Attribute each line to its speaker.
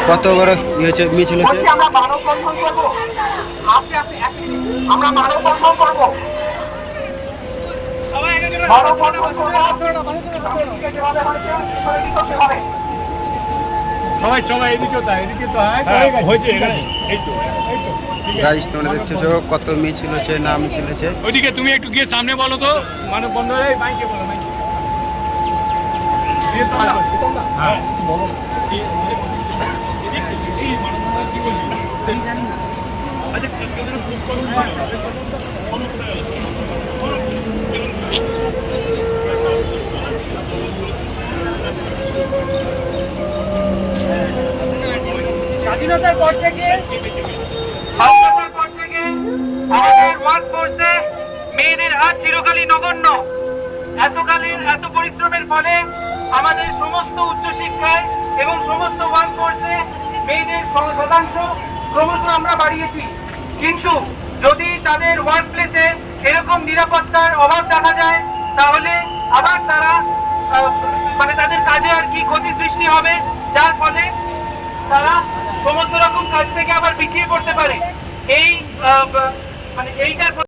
Speaker 1: কত বড় হয়েছে মিছিল হচ্ছে।
Speaker 2: আমরা মানববন্ধন করবো, আস্তে আস্তে আমরা মানববন্ধন করবো,
Speaker 3: সবাই এদিকে তো হয়েছে এখানে এই তো
Speaker 1: গাইস তোমরা দেখছো কত মিছিল হচ্ছে না মিছিল হচ্ছে।
Speaker 3: ওইদিকে তুমি একটু গিয়ে সামনে বলো তো মানব বন্ধনে মাইকে বলো মাইকে হ্যাঁ বলো
Speaker 2: স্বাধীনতার পর থেকে আমাদের ওয়ার্কফোর্সে মেয়েদের হাত চিরকালই নগণ্য। এতকালীন এত পরিশ্রমের ফলে আমাদের সমস্ত উচ্চশিক্ষায় এবং সমস্ত ওয়ার্কফোর্সে মেয়েদের শতাংশ ক্রমশ আমরা বাড়িয়েছি। কিন্তু যদি তাদের ওয়ার্ক প্লেসে এরকম নিরাপত্তার অভাব দেখা যায় তাহলে আবার তারা মানে তাদের কাজে আর কি ক্ষতি সৃষ্টি হবে, যার ফলে তারা সমস্ত রকম কাজ থেকে আবার পিছিয়ে পড়তে পারে। এই মানে এইটার